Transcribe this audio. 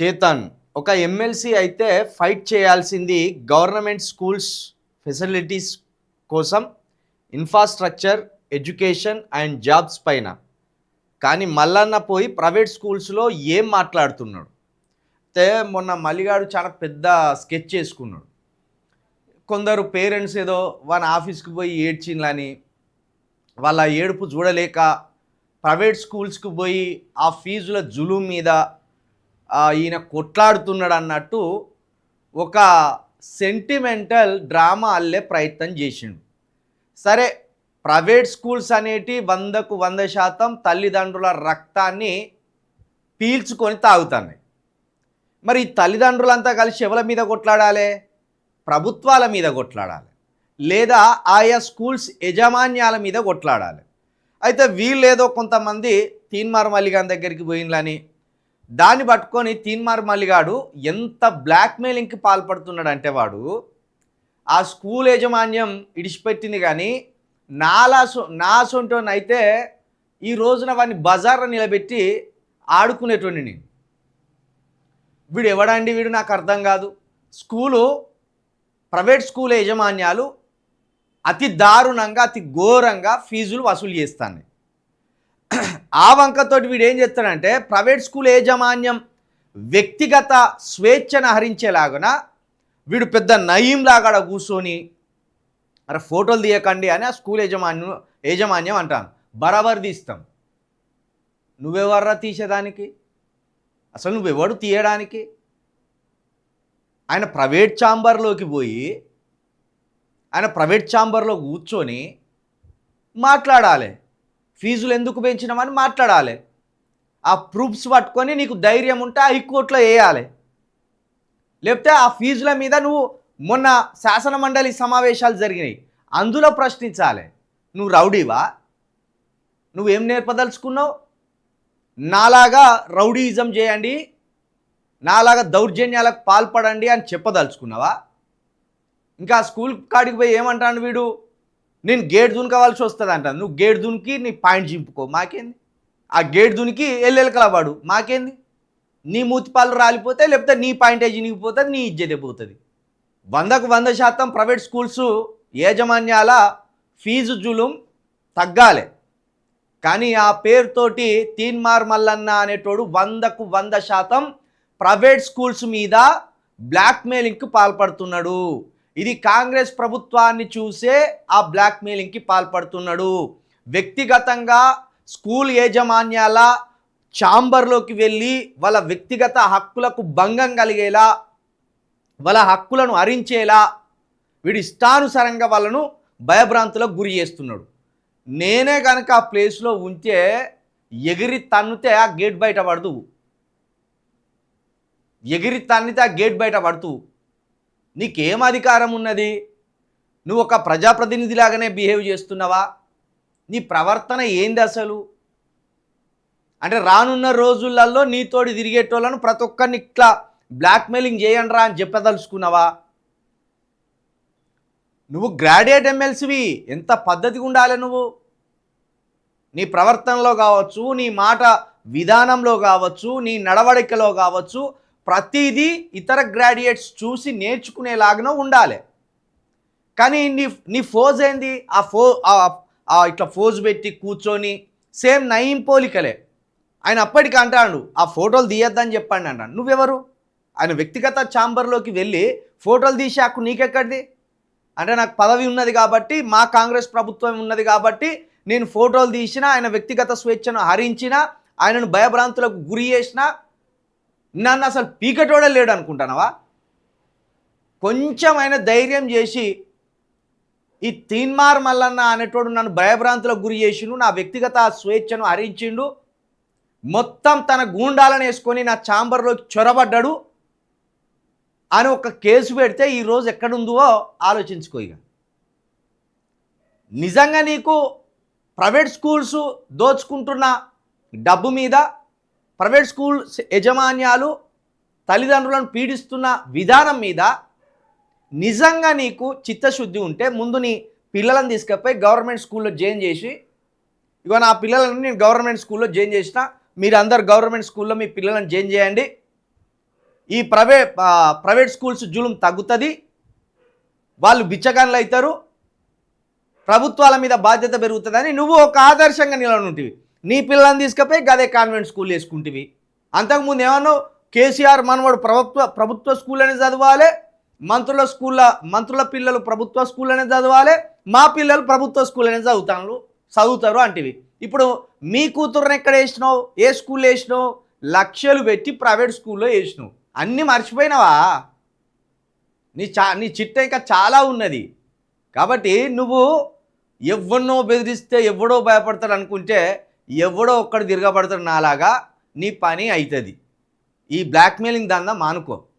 చేతన్ ఒక ఎమ్మెల్సీ అయితే ఫైట్ చేయాల్సింది గవర్నమెంట్ స్కూల్స్ ఫెసిలిటీస్ కోసం, ఇన్ఫ్రాస్ట్రక్చర్, ఎడ్యుకేషన్ అండ్ జాబ్స్ పైన. కానీ మల్లన్న పోయి ప్రైవేట్ స్కూల్స్లో ఏం మాట్లాడుతున్నాడు అయితే మొన్న మల్లిగాడు చాలా పెద్ద స్కెచ్ చేసుకున్నాడు. కొందరు పేరెంట్స్ ఏదో వాళ్ళ ఆఫీస్కి పోయి ఏడ్చిండ్లని, వాళ్ళ ఏడుపు చూడలేక ప్రైవేట్ స్కూల్స్కి పోయి ఆ ఫీజుల జులుం మీద ఈయన కొట్లాడుతున్నాడు అన్నట్టు ఒక సెంటిమెంటల్ డ్రామా అల్లే ప్రయత్నం చేసిండు. సరే, ప్రైవేట్ స్కూల్స్ అనేటి 100కు 100% తల్లిదండ్రుల రక్తాన్ని పీల్చుకొని తాగుతున్నాయి. మరి ఈ తల్లిదండ్రులంతా కలిసి ఎవరి మీద కొట్లాడాలి? ప్రభుత్వాల మీద కొట్లాడాలి, లేదా ఆయా స్కూల్స్ యజమాన్యాల మీద కొట్లాడాలి. అయితే వీళ్ళేదో కొంతమంది తీన్మార్ మల్లిగాని దగ్గరికి పోయిందని దాన్ని పట్టుకొని తీన్మార్ మల్లిగాడు ఎంత బ్లాక్మెయిలింగ్కి పాల్పడుతున్నాడంటే, వాడు ఆ స్కూల్ యాజమాన్యం ఇడిచిపెట్టింది కానీ నాసొంటోనైతే ఈ రోజున వాడిని బజార్లో నిలబెట్టి ఆడుకునేటువంటి నేను. వీడు ఎవడండి వీడు? నాకు అర్థం కాదు. ప్రైవేట్ స్కూల్ యాజమాన్యాలు అతి దారుణంగా, అతి ఘోరంగా ఫీజులు వసూలు చేస్తాను. ఆ వంకతోటి వీడు ఏం చేస్తాడంటే, ప్రైవేట్ స్కూల్ యాజమాన్యం వ్యక్తిగత స్వేచ్ఛను హరించేలాగున వీడు పెద్ద నయీంలాగా కూర్చొని అరే ఫోటోలు తీయకండి అని ఆ స్కూల్ యాజమాన్యం అంటాను. బరాబర్ తీస్తాం. నువ్వెవర్రా తీసేదానికి? అసలు నువ్వెవడు తీయడానికి? ఆయన ప్రైవేట్ ఛాంబర్లోకి పోయి ఆయన ప్రైవేట్ ఛాంబర్లో కూర్చొని మాట్లాడాలి. ఫీజులు ఎందుకు పెంచినామని మాట్లాడాలి. ఆ ప్రూఫ్స్ పట్టుకొని నీకు ధైర్యం ఉంటే హైకోర్టులో వేయాలి. లేకపోతే ఆ ఫీజుల మీద నువ్వు మొన్న శాసన మండలి సమావేశాలు జరిగినాయి, అందులో ప్రశ్నించాలి. నువ్వు రౌడీవా? నువ్వేం నేర్పదలుచుకున్నావు? నాలాగా రౌడీయిజం చేయండి, నాలాగా దౌర్జన్యాలకు పాల్పడండి అని చెప్పదలుచుకున్నావా? ఇంకా స్కూల్ కాడికి పోయి ఏమంటాను వీడు, నేను గేట్ దునకవలసి వస్తుంది అంటాను. నువ్వు గేట్ దునికి నీ పాయింట్ చింపుకో, మాకేంది? ఆ గేట్ దునికి ఎల్లెలకలవాడు, మాకేంది? నీ మూతిపాలు రాలిపోతే, లేకపోతే నీ పాయింటేజ్ నిగిపోతుంది, నీ ఇజ్జతే పోతుంది. 100కు 100% ప్రైవేట్ స్కూల్స్ యాజమాన్యాల ఫీజు జులుం తగ్గాలి. కానీ ఆ పేరుతోటి తీన్మార్ మల్లన్న అనేటోడు 100కు 100% ప్రైవేట్ స్కూల్స్ మీద బ్లాక్మెయిలింగ్కి పాల్పడుతున్నాడు. ఇది కాంగ్రెస్ ప్రభుత్వాన్ని చూసే ఆ బ్లాక్మెయిలింగ్కి పాల్పడుతున్నాడు. వ్యక్తిగతంగా స్కూల్ యాజమాన్యాల ఛాంబర్లోకి వెళ్ళి వాళ్ళ వ్యక్తిగత హక్కులకు భంగం కలిగేలా, వాళ్ళ హక్కులను హరించేలా వీడి ఇష్టానుసారంగా వాళ్ళను భయభ్రాంతులకు గురి చేస్తున్నాడు. నేనే కనుక ఆ ప్లేస్లో ఉంటే ఎగిరి తన్నితే ఆ గేట్ బయట పడుతూ, నీకేం అధికారం ఉన్నది? నువ్వు ఒక ప్రజాప్రతినిధిలాగానే బిహేవ్ చేస్తున్నావా? నీ ప్రవర్తన ఏంది అసలు? అంటే రానున్న రోజులలో నీతోటి తిరిగేటోళ్ళను ప్రతి ఒక్కరిని ఇట్లా బ్లాక్మెయిలింగ్ చేయండిరా అని చెప్పదలుచుకున్నావా? నువ్వు గ్రాడ్యుయేట్ ఎమ్మెల్సీవి, ఎంత పద్ధతిగా ఉండాలి నువ్వు. నీ ప్రవర్తనలో కావచ్చు, నీ మాట విధానంలో కావచ్చు, నీ నడవడికలో కావచ్చు, ప్రతిదీ ఇతర గ్రాడ్యుయేట్స్ చూసి నేర్చుకునేలాగా ఉండాలి. కానీ నీ ఫోజ్ ఏంది? ఇట్లా ఫోజ్ పెట్టి కూర్చొని సేమ్ నయీం పోలికలే. ఆయన అప్పటికి అంటాడు ఆ ఫోటోలు తీయద్దని చెప్పండి అంటాడు. నువ్వెవరు? ఆయన వ్యక్తిగత ఛాంబర్లోకి వెళ్ళి ఫోటోలు తీసే హక్కు నీకెక్కడిది? అంటే నాకు పదవి ఉన్నది కాబట్టి, మా కాంగ్రెస్ ప్రభుత్వం ఉన్నది కాబట్టి నేను ఫోటోలు తీసిన, ఆయన వ్యక్తిగత స్వేచ్ఛను హరించిన, ఆయనను భయభ్రాంతులకు గురి చేసిన, నన్ను అసలు పీకటోడే లేడు అనుకుంటున్నావా? కొంచెం ఆయన ధైర్యం చేసి ఈ తీన్మార్ మల్లన్న అనేటోడు నన్ను భయభ్రాంతులకు గురి చేసిండు, నా వ్యక్తిగత స్వేచ్ఛను హరించిండు, మొత్తం తన గూండాలను వేసుకొని నా ఛాంబర్లోకి చొరబడ్డాడు అని ఒక కేసు పెడితే ఈరోజు ఎక్కడుందో ఆలోచించుకో. ఇక నిజంగా నీకు ప్రైవేట్ స్కూల్స్ దోచుకుంటున్న డబ్బు మీద, ప్రైవేట్ స్కూల్ యాజమాన్యాలు తల్లిదండ్రులను పీడిస్తున్న విధానం మీద నిజంగా నీకు చిత్తశుద్ధి ఉంటే ముందు నీ పిల్లలను తీసుకుపోయి గవర్నమెంట్ స్కూల్లో జాయిన్ చేసి, ఇగో నా పిల్లలను నేను గవర్నమెంట్ స్కూల్లో జాయిన్ చేసిన, మీరు అందరు గవర్నమెంట్ స్కూల్లో మీ పిల్లలను జాయిన్ చేయండి, ఈ ప్రైవేట్ స్కూల్స్ జులుం తగ్గుతుంది, వాళ్ళు బిచ్చగాన్లు అవుతారు, ప్రభుత్వాల మీద బాధ్యత పెరుగుతుందని నువ్వు ఒక ఆదర్శంగా నిలబడుంటివి. నీ పిల్లల్ని తీసుకుపోయి గదే కాన్వెంట్ స్కూల్ వేసుకుంటివి. అంతకుముందు ఏమన్నావు, కేసీఆర్ మనవాడు ప్రభుత్వ స్కూల్ అనేది చదవాలి, మంత్రుల పిల్లలు ప్రభుత్వ స్కూల్ అనేది చదవాలి, మా పిల్లలు ప్రభుత్వ స్కూల్ అనేది చదువుతారు అంటివి. ఇప్పుడు మీ కూతురుని ఎక్కడ వేసినావు, ఏ స్కూల్లో వేసినావు? లక్షలు పెట్టి ప్రైవేట్ స్కూల్లో వేసినావు. అన్నీ మర్చిపోయినావా? నీ చిట్ట ఇంకా చాలా ఉన్నది. కాబట్టి నువ్వు ఎవరినో బెదిరిస్తే ఎవడో భయపడతాడు అనుకుంటే ఎవడో ఒక్కడు తిరగబడతాడు నాలాగా, నీ పని అవుతుంది. ఈ బ్లాక్మెయిలింగ్ దందా మానుకో.